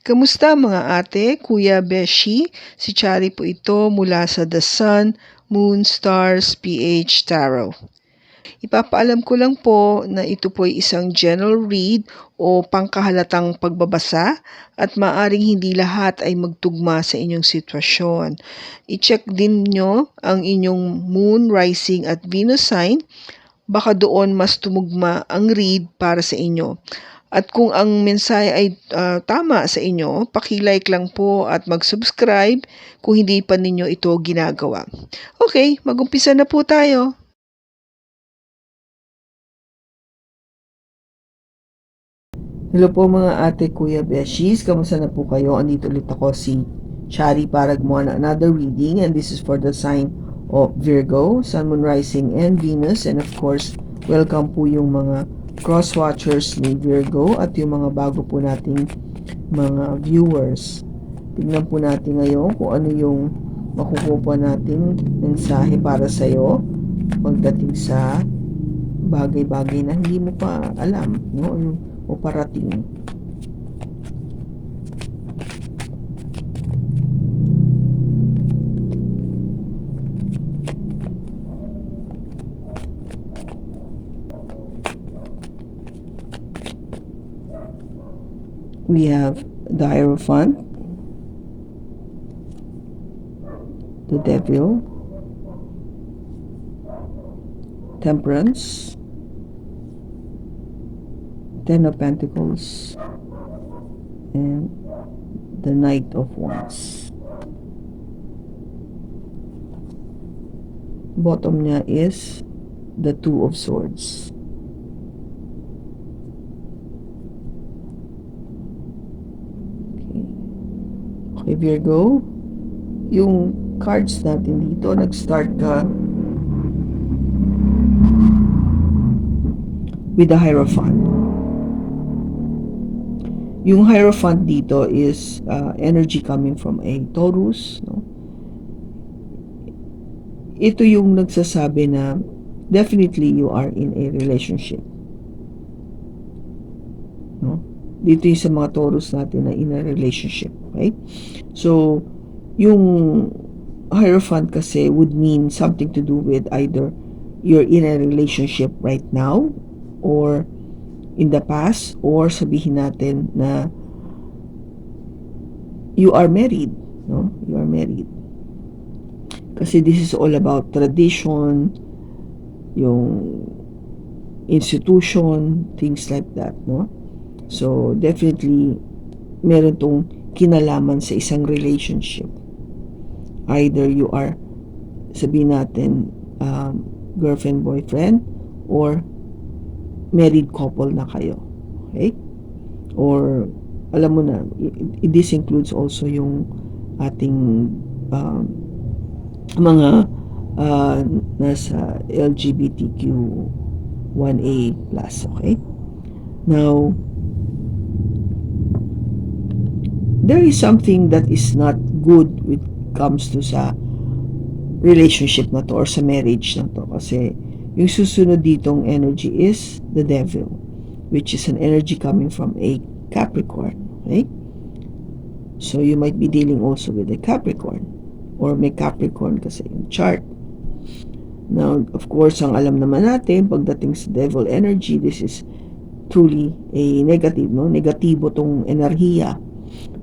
Kamusta mga ate, kuya, beshi? Si Chari po ito mula sa The Sun, Moon, Stars, PH Tarot. Ipapaalam ko lang po na ito po ay isang general read o pangkahalatang pagbabasa at maaring hindi lahat ay magtugma sa inyong sitwasyon. I-check din nyo ang inyong Moon, Rising at Venus sign. Baka doon mas tumugma ang read para sa inyo. At kung ang mensahe ay tama sa inyo, paki-like lang po at mag-subscribe kung hindi pa ninyo ito ginagawa. Okay, mag-umpisa na po tayo. Hello po mga ate, kuya, beshies. Kamusta na po kayo? Andito ulit ako si Chari para gumawa na another reading, and this is for the sign of Virgo, Sun, Moon, Rising, and Venus. And of course, welcome po yung mga cross-watchers ni Virgo at yung mga bago po nating mga viewers. Tignan po natin ngayon kung ano yung makukuha nating mensahe para sa'yo pagdating sa bagay-bagay na hindi mo pa alam, no? O parating. We have the Hierophant, the Devil, Temperance, Ten of Pentacles, and the Knight of Wands. Bottom niya is the Two of Swords. Okay, Virgo, yung cards natin dito, nag-start ka with the Hierophant. Yung Hierophant dito is energy coming from a Taurus, no? Ito yung nagsasabi na definitely you are in a relationship, no? Dito yung sa mga Taurus natin na in a relationship, okay? So, yung Hierophant kasi would mean something to do with either you're in a relationship right now or in the past, or sabihin natin na you are married, no? You are married. Kasi this is all about tradition, yung institution, things like that, no? So, definitely, meron tong kinalaman sa isang relationship. Either you are, sabihin natin, girlfriend, boyfriend, or married couple na kayo. Okay? Or, alam mo na, this includes also yung ating mga nasa LGBTQ1A+, okay? Now, there is something that is not good when it comes to sa relationship na to or sa marriage na to, kasi yung susunod ditong energy is the Devil, which is an energy coming from a Capricorn, okay? So you might be dealing also with a Capricorn, or may Capricorn kasi yung chart. Now, of course, ang alam naman natin, pagdating sa Devil energy, this is truly a negative, no? Negatibo tong enerhiya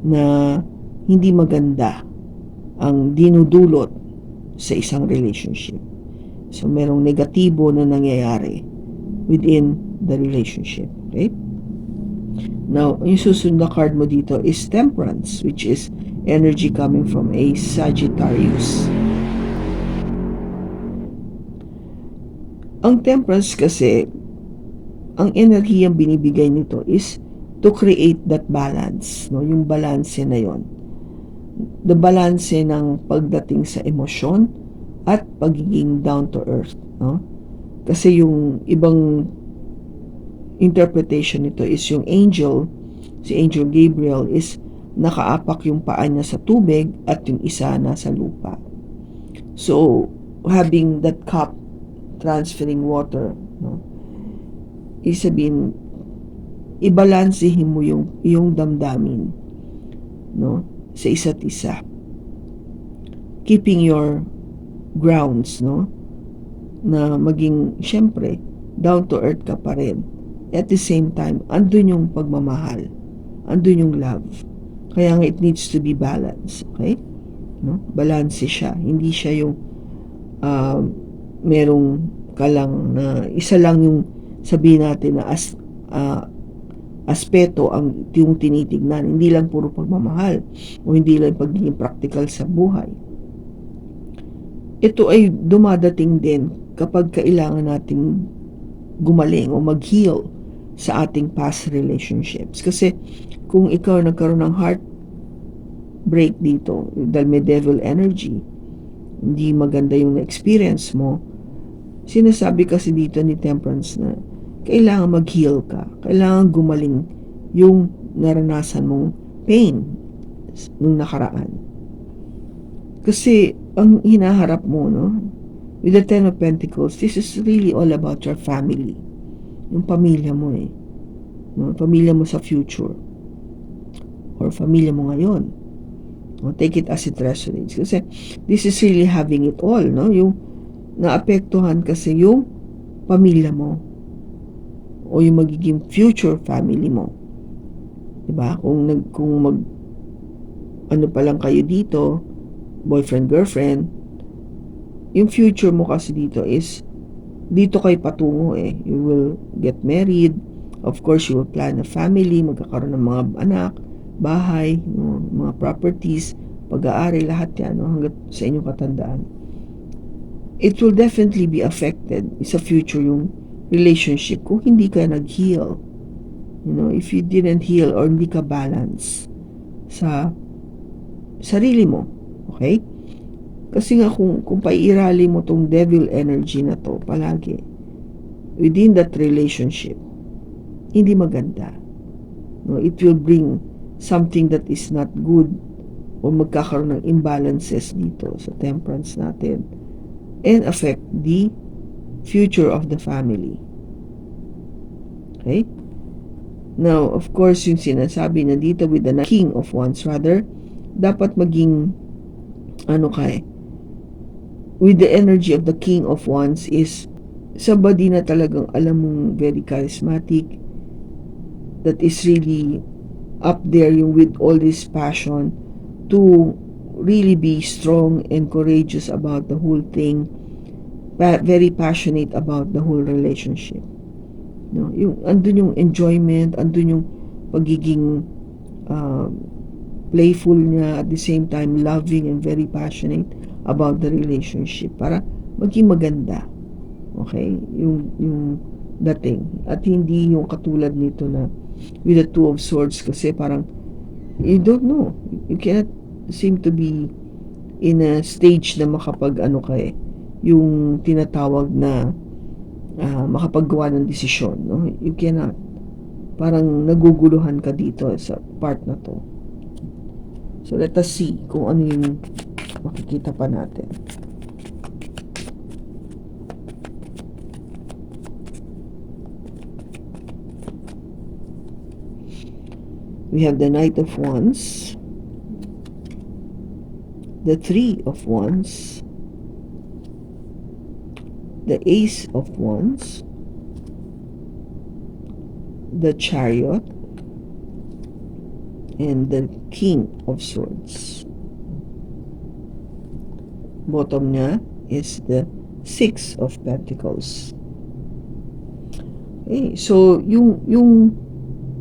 na hindi maganda ang dinudulot sa isang relationship. So, merong negatibo na nangyayari within the relationship, okay? Now, yung susunod na card mo dito is Temperance, which is energy coming from a Sagittarius. Ang Temperance kasi, ang enerhiyang binibigay nito is to create that balance, no? Yung balance na yon. The balance ng pagdating sa emosyon at pagiging down to earth, no? Kasi yung ibang interpretation nito is yung angel, si Angel Gabriel, is nakaapak yung paa niya sa tubig at yung isa nasa lupa. So, having that cup transferring water, no? Isabihin, ibalansehin mo yung damdamin no, sa isa't isa. Keeping your grounds, no, na maging, syempre, down to earth ka pa rin. At the same time, andun yung pagmamahal, andun yung love. Kaya nga it needs to be balanced, okay? No? Balance siya, hindi siya yung merong kalang na isa lang yung sabihin natin na aspeto ang yung tinitignan, hindi lang puro pagmamahal o hindi lang pagiging practical sa buhay. Ito ay dumadating din kapag kailangan nating gumaling o mag-heal sa ating past relationships. Kasi kung ikaw nagkaroon ng heartbreak dito, dahil may devil energy, hindi maganda yung experience mo, sinasabi kasi dito ni Temperance na kailangan mag-heal ka, kailangan gumaling yung naranasan mong pain nung nakaraan. Kasi ang hinaharap mo, no, with the Ten of Pentacles, this is really all about your family. Yung pamilya mo no? Pamilya mo sa future. Or pamilya mo ngayon. No? Take it as it resonates. Kasi this is really having it all, no? Yung naapektuhan kasi yung pamilya mo. O yung magiging future family mo. Diba? Kung ano pa lang kayo dito, boyfriend, girlfriend, yung future mo kasi dito is dito kayo patungo You will get married. Of course, you will plan a family, magkakaroon ng mga anak, bahay, mga properties, pag-aari, lahat yan, hanggat sa inyong katandaan. It will definitely be affected sa future yung relationship kung hindi ka nag-heal. If you didn't heal or hindi ka balance sa sarili mo. Okay? Kasi nga kung paiirali mo tong devil energy na to palagi within that relationship, hindi maganda. It will bring something that is not good o magkakaroon ng imbalances dito sa Temperance natin and affect the future of the family. Okay? Now, of course, yung sinasabi na dito with the King of Wands, rather, dapat maging with the energy of the King of Wands is somebody na talagang alam mong very charismatic, that is really up there yung with all this passion to really be strong and courageous about the whole thing, very passionate about the whole relationship. Yung andun yung enjoyment, andun yung pagiging playful niya, at the same time loving and very passionate about the relationship para maging maganda. Okay? Yung dating. At hindi yung katulad nito na with the Two of Swords, kasi parang you don't know. You cannot seem to be in a stage na makapag yung tinatawag na makapaggawa ng desisyon. No? You cannot. Parang naguguluhan ka dito sa part na to. So let us see kung ano yung makikita pa natin. We have the Knight of Wands, the Three of Wands, the Ace of Wands, the Chariot, and the King of Swords. Bottom niya is the Six of Pentacles. Okay, so yung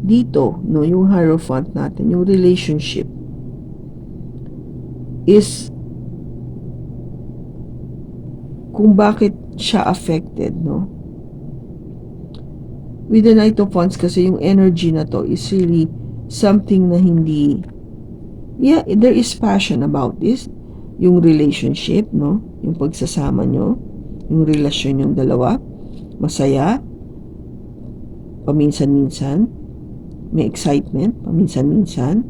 dito, no, yung Hierophant natin, yung relationship is kung bakit siya affected, no? With the Knight of Wands kasi yung energy na to is really something na hindi, there is passion about this, yung relationship, no? Yung pagsasama nyo, yung relasyon yung dalawa, masaya, paminsan-minsan, may excitement, paminsan-minsan,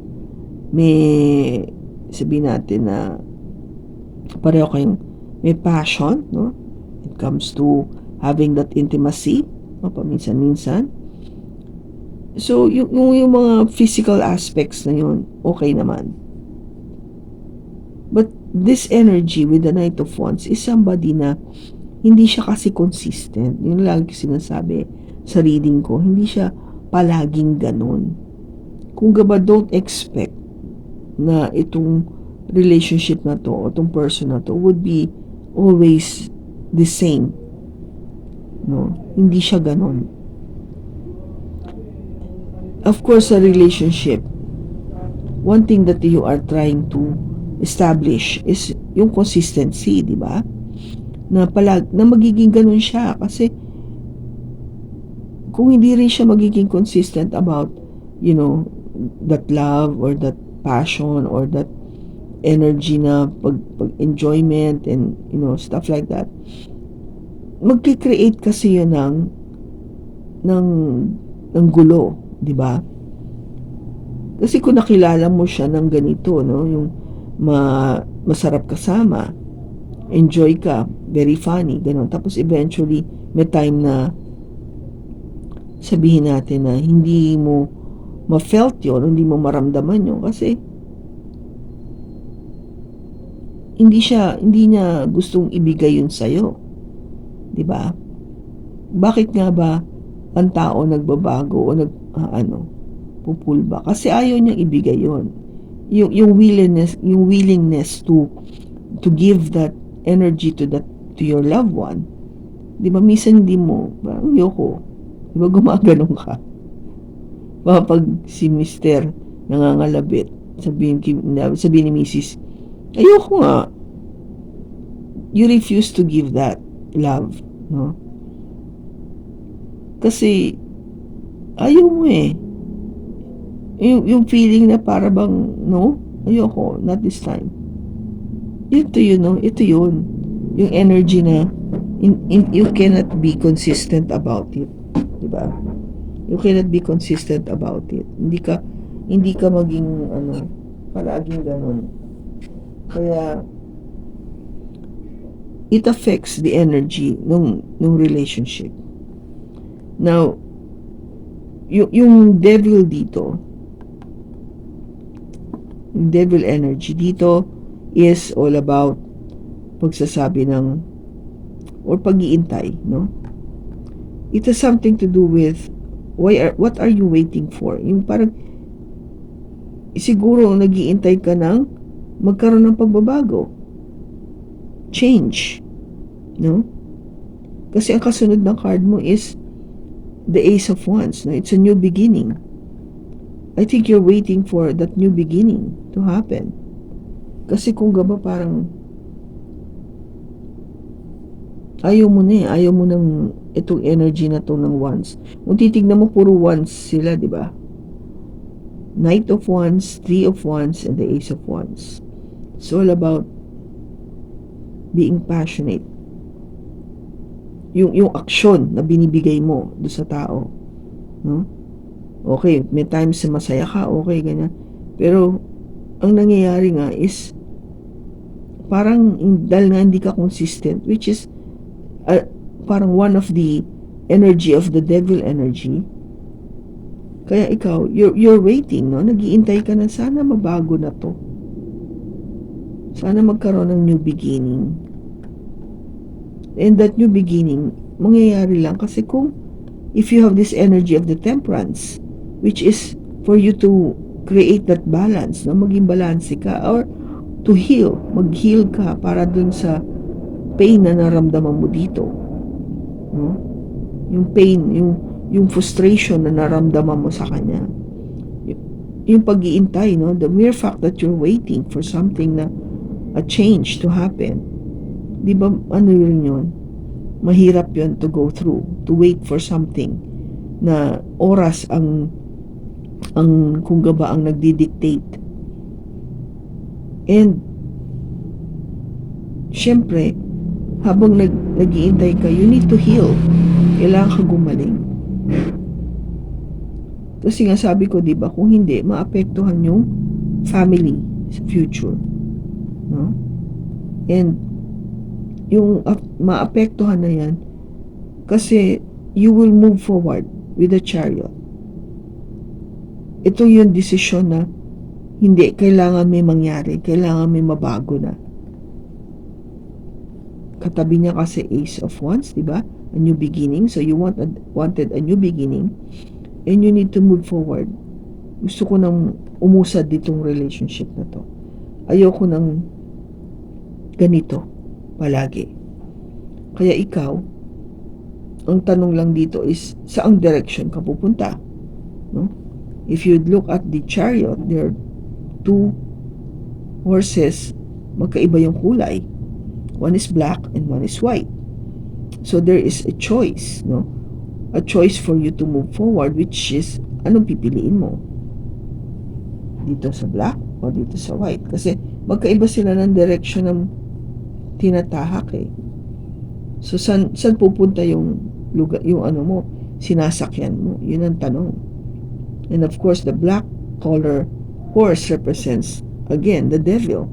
may sabihin natin na pareho kayong may passion, no? It comes to having that intimacy, no? Paminsan-minsan. So, yung mga physical aspects na yun, okay naman. But this energy with the Knight of Wands is somebody na hindi siya kasi consistent. Yun lagi ko sinasabi sa reading ko, hindi siya palaging ganun. Kung gaba, don't expect na itong relationship na to o itong person na to would be always the same. No? Hindi siya ganun. Of course, a relationship, one thing that you are trying to establish is yung consistency, di ba? Na magiging ganun siya kasi kung hindi rin siya magiging consistent about, that love or that passion or that energy na pag-enjoyment and, stuff like that, magki-create kasi yun ng, ng gulo, di ba? Kasi kung nakilala mo siya ng ganito, no, yung masarap kasama, enjoy ka, very funny, ganun. Tapos eventually, may time na sabihin natin na hindi mo ma-felt yun, hindi mo maramdaman yun kasi hindi niya gustong ibigay yun sa'yo. Diba? Bakit nga ba ang tao nagbabago o pupulba? Kasi ayaw niyang ibigay yun. Yung willingness to give that energy to your loved one. Diba? Minsan hindi mo, ayoko. Diba gumaganon ka? Pag si Mister nangangalabit, sabihin ni Mrs., ayoko nga. You refuse to give that love, no? Kasi ayaw mo eh. Yung feeling na para bang, no? Ayoko, not this time. Ito yun, no? Ito yun. Yung energy na you cannot be consistent about it. Diba? You cannot be consistent about it. Hindi ka maging palaging ganun. Kaya it affects the energy nung relationship. Now, yung devil dito, yung devil energy dito is all about pagsasabi ng or pag-iintay, no? It has something to do with what are you waiting for? Yung parang siguro nag-iintay ka ng magkaroon ng pagbabago. Change. No? Kasi ang kasunod ng card mo is the Ace of Wands. No? It's a new beginning. I think you're waiting for that new beginning to happen. Kasi kung gaba parang ayaw mo na eh. Ayaw mo ng itong energy na to ng Wands. Kung titignan mo, puro Wands sila, di ba? Knight of Wands, Three of Wands, and the Ace of Wands. It's all about being passionate. Yung aksyon na binibigay mo do sa tao. No? Okay, may times na masaya ka, okay, ganyan. Pero, ang nangyayari nga is, parang dahil nga hindi ka consistent, which is, parang one of the energy of the devil energy. Kaya ikaw, you're waiting, no? Nag-iintay ka na, sana mabago na to. Sana magkaroon ng new beginning. And that new beginning, mangyayari lang kasi if you have this energy of the temperance, which is for you to create that balance, no? Maging balanse ka, or to heal, mag-heal ka para dun sa pain na naramdaman mo dito. No? Yung pain, yung frustration na naramdaman mo sa kanya. Yung pag-iintay, no? The mere fact that you're waiting for something na a change to happen. Di ba, yun yun? Mahirap yun to go through, to wait for something na oras ang kung gaba ang nagdi-dictate. And syempre, habang nag-iintay ka, you need to heal. Kailangan ka gumaling. Kasi nga sabi ko, di ba, kung hindi, maapektuhan yung family sa future. No? And yung maapektuhan na yan kasi you will move forward with the Chariot. ito yung desisyon na hindi, kailangan may mangyari, kailangan may mabago na. Katabi niya kasi Ace of Wands, di ba? A new beginning. So you wanted a new beginning and you need to move forward. Gusto ko nang umusad ditong relationship na to. Ayoko nang ganito palagi. Kaya ikaw, ang tanong lang dito is, saang direction ka pupunta? No? If you'd look at the Chariot, there are two horses, magkaiba yung kulay. One is black and one is white. So there is a choice, no? A choice for you to move forward, which is, anong pipiliin mo? Dito sa black o dito sa white? Kasi magkaiba sila ng direction ng tinatahak eh. So saan pupunta yung lugar, yung ano mo, sinasakyan mo? Yun ang tanong. And of course, the black color horse represents, again, the devil.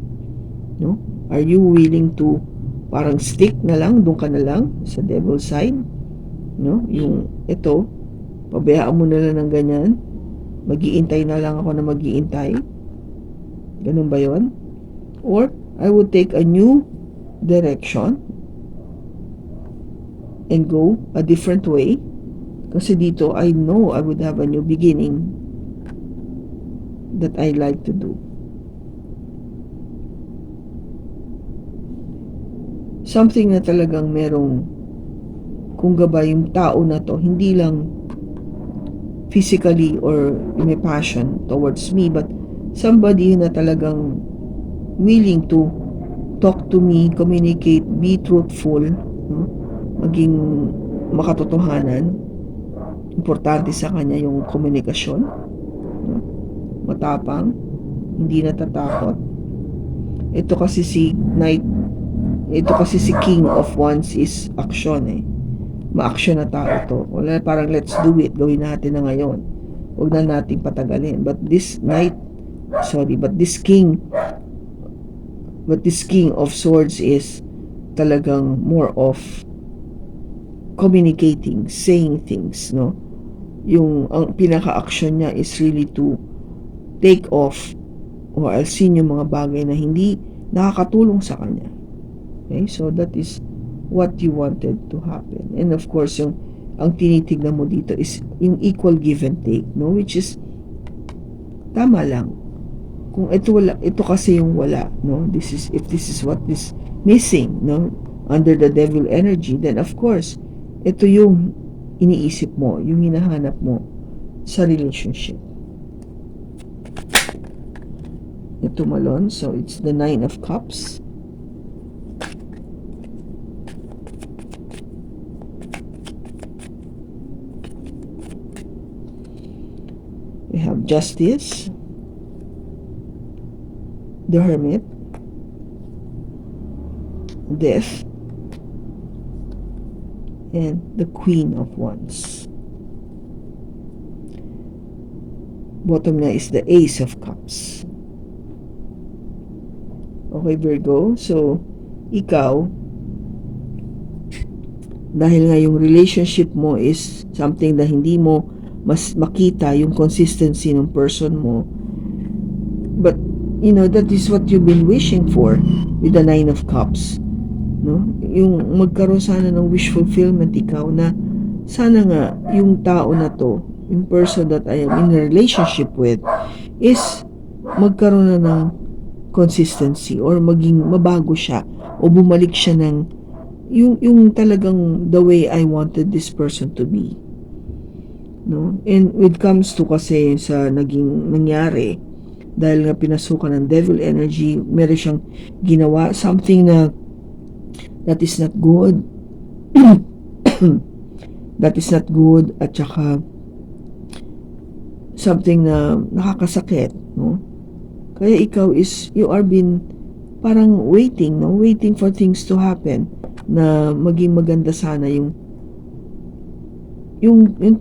No? Are you willing to parang stick na lang, doon ka na lang sa devil side? No? Yung ito, pabayaan mo na lang ng ganyan, mag-iintay na lang ako na mag-iintay. Ganun ba yon? Or, I would take a new direction and go a different way. Kasi dito, I know I would have a new beginning that I like to do. Something na talagang merong, kung gabay yung tao na to, hindi lang physically or may passion towards me, but somebody na talagang willing to talk to me, communicate, be truthful, no? Maging makatotohanan. Importante sa kanya yung komunikasyon, no? Matapang, hindi natatakot. Ito kasi si King of Wands is action eh. Ma-action na tao to. Wala, parang let's do it, gawin natin na ngayon. Huwag na nating patagalin. But this King of Swords is talagang more of communicating, saying things, no? Ang pinaka-action niya is really to take off o alsin yung mga bagay na hindi nakakatulong sa kanya. Okay? So that is what you wanted to happen. And of course, ang tinitignan mo dito is yung equal give and take, no? Which is tama lang. Kung ito kasi yung wala, no? If this is what is missing, no? Under the devil energy, then of course, ito yung iniisip mo, yung hinahanap mo sa relationship. Ito malon, so it's the 9 of Cups. We have Justice, the Hermit, Death, and the Queen of Wands. Bottom na is the Ace of Cups. Okay, Virgo. So, ikaw, dahil nga yung relationship mo is something na hindi mo mas makita yung consistency ng person mo, but that is what you've been wishing for with the 9 of Cups, no? Yung magkaroon sana ng wish fulfillment ikaw, na sana nga yung tao na to, yung person that I am in a relationship with, is magkaroon na ng consistency or maging mabago siya o bumalik siya ng yung talagang the way I wanted this person to be, no? And when it comes to kasi sa naging nangyari, dahil nga pinasukan ng devil energy, meron siyang ginawa something that is not good. That is not good, at saka something na nakakasakit, no? Kaya ikaw is, you are been parang waiting, no? Waiting for things to happen, na maging maganda sana yung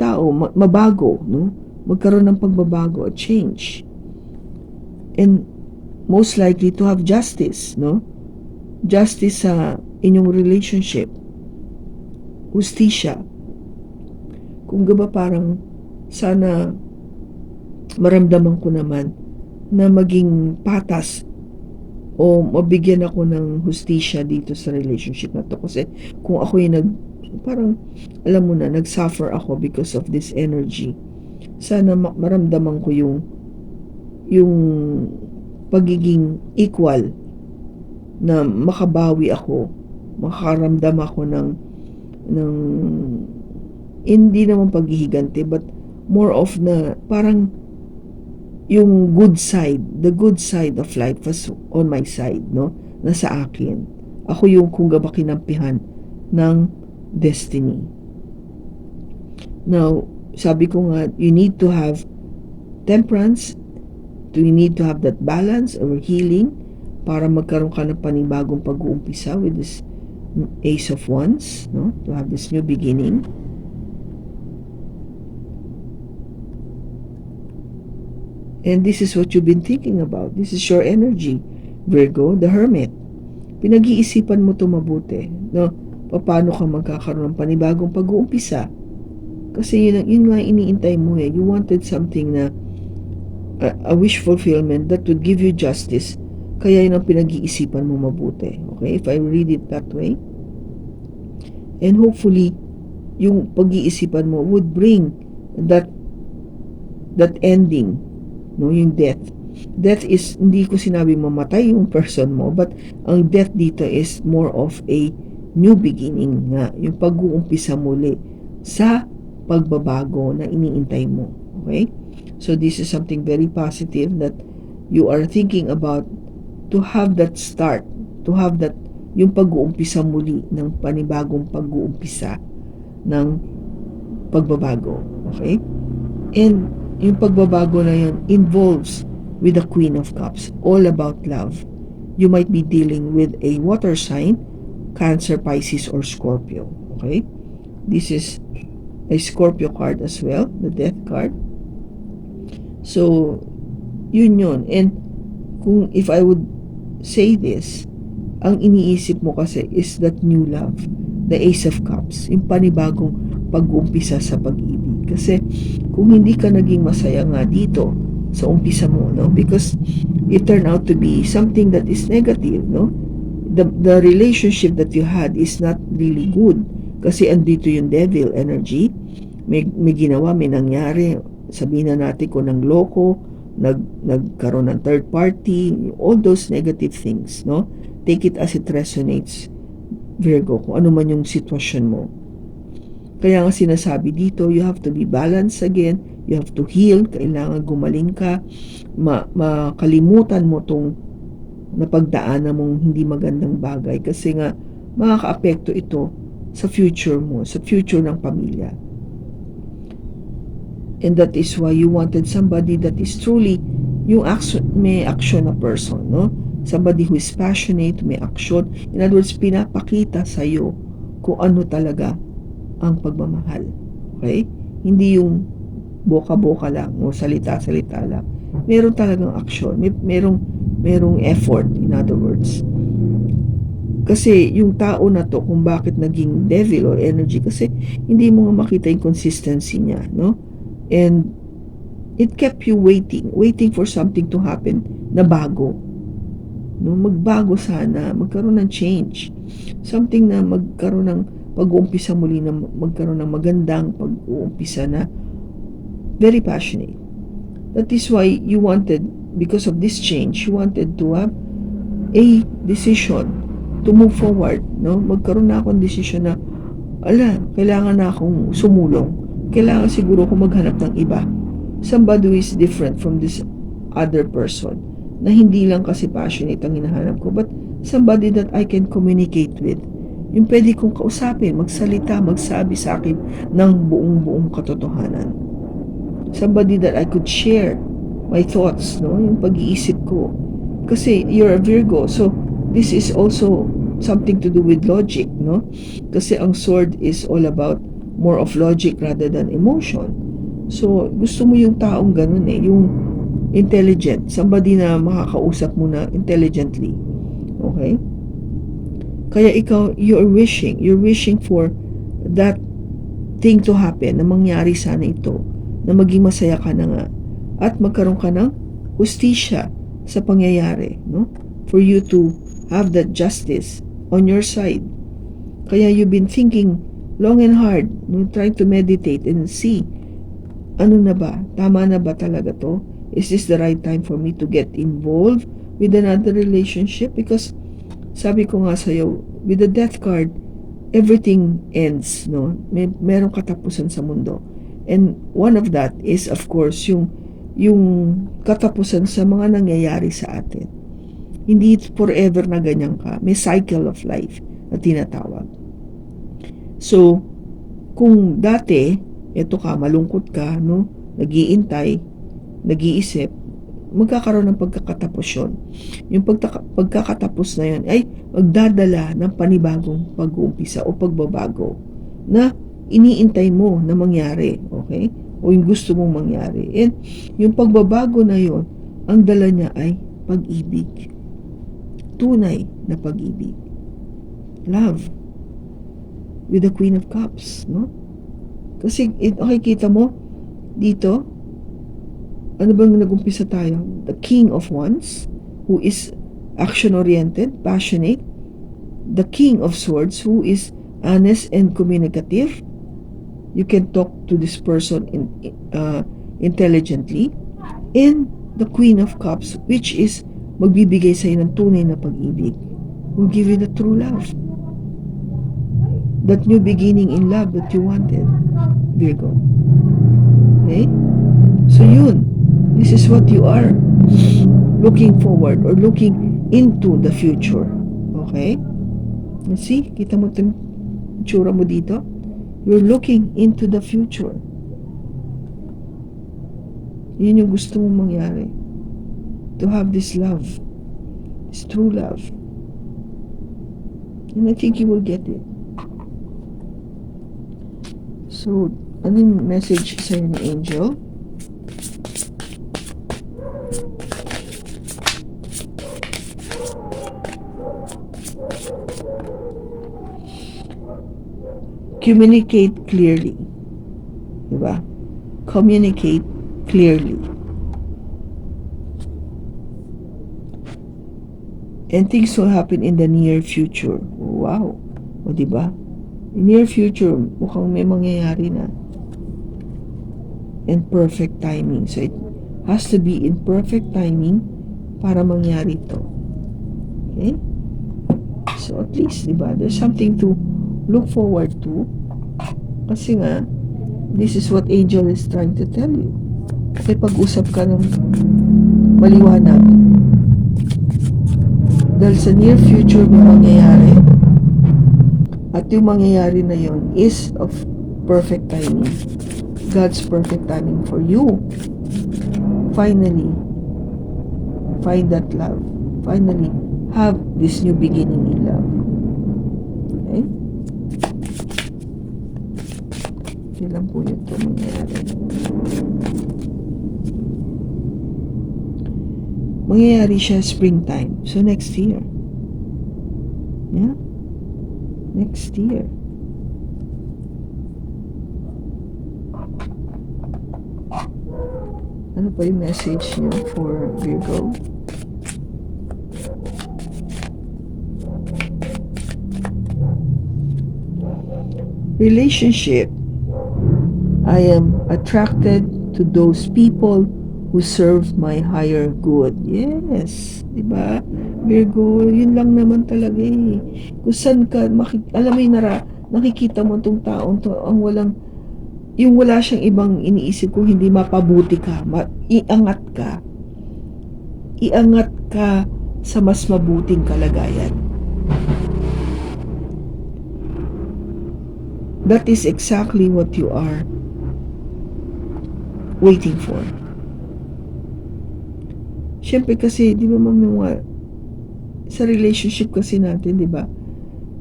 tao, mabago, no? Magkaroon ng pagbabago, a change. And most likely to have justice, no? Justice sa inyong relationship. Hustisya. Kung gaba parang sana maramdaman ko naman na maging patas o mabigyan ako ng hustisya dito sa relationship na to. Kasi kung ako yung parang, alam mo na, nag-suffer ako because of this energy. Sana maramdaman ko yung pagiging equal, na makabawi ako, makaramdam ako ng hindi naman paghihiganti, but more of na parang yung the good side of life was on my side, no? Nasa akin. Ako yung kumbaga kinampihan ng destiny. Now, sabi ko nga, you need to have temperance, you need to have that balance or healing para magkaroon ka ng panibagong pag-uumpisa with this Ace of Wands, no? To have this new beginning. And this is what you've been thinking about. This is your energy, Virgo, the Hermit. Pinag-iisipan mo ito mabuti, no? Paano ka magkakaroon ng panibagong pag-uumpisa? Kasi yun nga iniintay mo eh. You wanted something na a wish fulfillment that would give you justice. Kaya yun ang pinag-iisipan mo mabuti. Okay? If I read it that way. And hopefully, yung pag-iisipan mo would bring that ending, no? Yung death. Death is, hindi ko sinabi mamatay yung person mo, but ang death dito is more of a new beginning nga. Yung pag-uumpisa muli sa pagbabago na iniintay mo. Okay? So this is something very positive that you are thinking about, to have that start, to have that, yung pag-uumpisa muli ng panibagong pag-uumpisa ng pagbabago. Okay? And yung pagbabago na yun involves with the Queen of Cups, all about love. You might be dealing with a water sign, Cancer, Pisces, or Scorpio. Okay? This is a Scorpio card as well, the Death card. So, yun. And kung if I would say this, ang iniisip mo kasi is that new love, the Ace of Cups, yung panibagong pag-uumpisa sa pag-ibig. Kasi kung hindi ka naging masaya nga dito sa umpisa mo, no? Because it turned out to be something that is negative, no? The relationship that you had is not really good. Kasi andito yung devil energy. May ginawa, may nangyari. Sabihin na natin kung ng loko, nagkaroon ng third party, all those negative things, no? Take it as it resonates, Virgo, kung ano man yung sitwasyon mo. Kaya nga sinasabi dito, you have to be balanced again, you have to heal, kailangan gumaling ka, makalimutan mo tong napagdaanan mong hindi magandang bagay, kasi nga makaka-apekto ito sa future mo, sa future ng pamilya. And that is why you wanted somebody that is truly yung may action na person, no? Somebody who is passionate, may action. In other words, pinapakita sa'yo kung ano talaga ang pagmamahal. Okay? Hindi yung boka-boka lang o salita-salita lang. Meron talagang action. Merong effort, in other words. Kasi yung tao na to, kung bakit naging devil or energy, kasi hindi mo nga makita yung consistency niya, no? And it kept you waiting for something to happen na bago. No, magbago sana, magkaroon ng change. Something na magkaroon ng pag-uumpisa muli, na magkaroon ng magandang pag-uumpisa na very passionate. That is why you wanted, because of this change, you wanted to have a decision to move forward, no? Magkaroon na akong decision na, kailangan na akong sumulong. Kailangan siguro ko maghanap ng iba. Somebody who is different from this other person. Na hindi lang kasi passionate ang hinahanap ko, but somebody that I can communicate with. Yung pwede kong kausapin, magsalita, magsabi sa akin ng buong katotohanan. Somebody that I could share my thoughts, no? Yung pag-iisip ko. Kasi you're a Virgo, so this is also something to do with logic, no? Kasi ang sword is all about more of logic rather than emotion. So, gusto mo yung taong ganun eh, yung intelligent, somebody na makakausap mo na intelligently. Okay? Kaya ikaw, you're wishing for that thing to happen, na mangyari sana ito, na maging masaya ka na nga. at magkaroon ka ng hustisya sa pangyayari, no? For you to have that justice on your side. Kaya you've been thinking long and hard, no? Trying to meditate and see, ano na ba? Tama na ba talaga to? Is this the right time for me to get involved with another relationship? Because sabi ko nga sa'yo, with the death card, everything ends, no? Merong katapusan sa mundo. And one of that is, of course, yung katapusan sa mga nangyayari sa atin. Hindi forever na ganyan ka. May cycle of life na tinatawag. So, kung dati, eto ka, malungkot ka, no? Nag-iintay, nag-iisip, magkakaroon ng pagkakatapos yun. Yung pagkakatapos na yun ay magdadala ng panibagong pag-uumpisa o pagbabago na iniintay mo na mangyari, okay? O yung gusto mong mangyari. And yung pagbabago na yun, ang dala niya ay pag-ibig. Tunay na pag-ibig. Love. With the Queen of Cups, no? Kasi, okay, kita mo, dito, ano bang nag-umpisa tayo? The King of Wands, who is action-oriented, passionate. The King of Swords, who is honest and communicative. You can talk to this person intelligently. And the Queen of Cups, which is magbibigay sa'yo ng tunay na pag-ibig. Will give you the true love. That new beginning in love that you wanted, Virgo. Okay? So yun. This is what you are looking forward or looking into the future. Okay? See? Kita mo itong tsura mo dito? You're looking into the future. Yun yung gusto mong mangyari. To have this love. This true love. And I think you will get it. So, ano yung message sa'yo ni Angel? Communicate clearly. Diba? Communicate clearly. And things will happen in the near future. Wow. O diba? In near future, mukhang may mangyayari na. And perfect timing. So it has to be in perfect timing para mangyari to. Okay? So at least, diba? There's something to look forward to. Kasi nga, this is what Angel is trying to tell you. Kasi pag-usap ka ng maliwanag. Dahil sa near future may mangyayari. At yung mangyayari na yon is of perfect timing. God's perfect timing for you. Finally, find that love. Finally, have this new beginning in love. Okay? Kailan po yun ito mangyayari? Mangyayari siya springtime. So, next year. Yeah? Next year. Ano pa yung message niyo for Virgo? Relationship. I am attracted to those people who serve my higher good. Yes, diba? Virgo, yun lang naman talaga eh. Kung saan ka, alam mo yung nakikita mo itong taong to, ang walang, yung wala siyang ibang iniisip kung hindi mapabuti ka, iangat ka. Iangat ka sa mas mabuting kalagayan. That is exactly what you are waiting for. Siyempre kasi, di ba mga sa relationship kasi natin, di ba?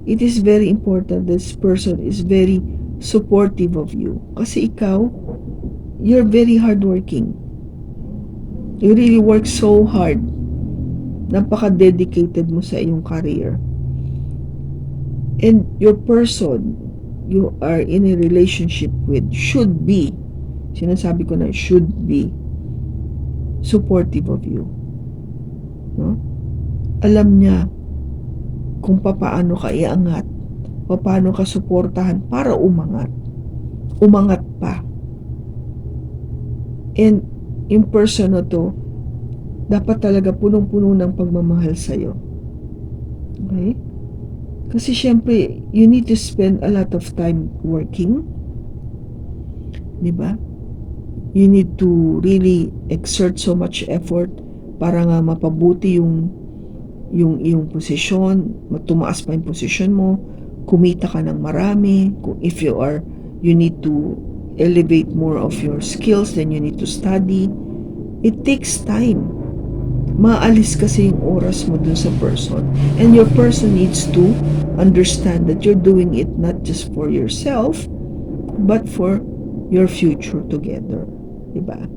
It is very important that this person is very supportive of you. Kasi ikaw, you're very hardworking. You really work so hard. Napaka-dedicated mo sa iyong career. And your person you are in a relationship with should be, sinasabi ko na should be, supportive of you. No? Alam niya kung paano ka iangat, paano ka suportahan para umangat. Umangat pa. And yung person na to, dapat talaga punong-puno ng pagmamahal sa'yo. Okay? Kasi syempre, you need to spend a lot of time working. Diba? You need to really exert so much effort para nga mapabuti yung iyong posisyon, tumaas pa yung posisyon mo, kumita ka ng marami. If you need to elevate more of your skills, then you need to study. It takes time. Maalis kasi yung oras mo dun sa person. And your person needs to understand that you're doing it not just for yourself, but for your future together. Diba?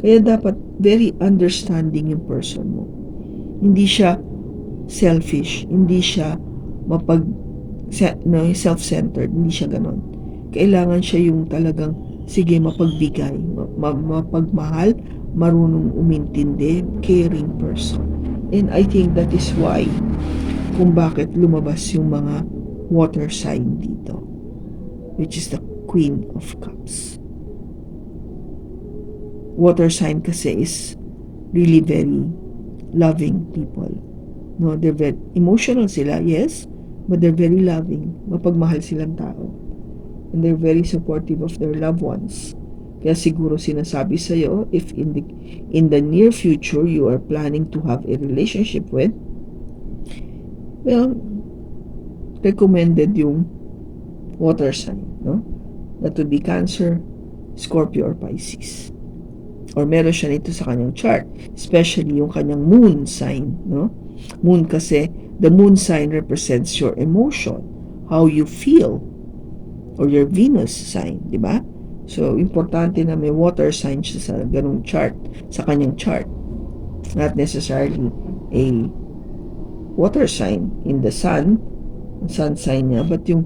Kaya dapat very understanding yung person mo. Hindi siya selfish, hindi siya self-centered, hindi siya ganon. Kailangan siya yung talagang sige mapagbigay, mapagmahal, marunong umintindi, caring person. And I think that is why kung bakit lumabas yung mga water sign dito, which is the Queen of Cups. Water sign kasi is really very loving people. No, they're very emotional sila, yes, but they're very loving. Mapagmahal silang tao. And they're very supportive of their loved ones. Kaya siguro sinasabi sa'yo, if in the near future you are planning to have a relationship with, well, recommended yung water sign, no? That would be Cancer, Scorpio, or Pisces. Or meron siya nito sa kanyang chart, especially yung kanyang moon sign, no? Moon kasi, the moon sign represents your emotion, how you feel, or your Venus sign, di ba? So, importante na may water sign siya sa ganung chart, sa kanyang chart. Not necessarily a water sign in the sun sign niya, but yung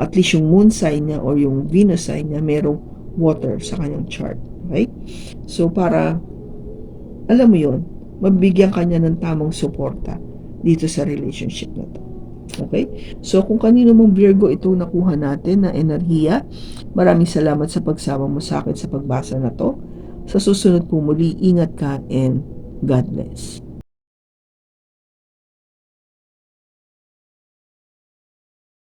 at least yung moon sign niya or yung Venus sign niya, merong water sa kanyang chart. Okay? So, para, alam mo yun, mabigyan kanya ng tamang suporta dito sa relationship na to. Okay? So, kung kanino mong Virgo ito nakuha natin na enerhiya, maraming salamat sa pagsama mo sa akin sa pagbasa na to. Sa susunod po muli, ingat ka and God bless.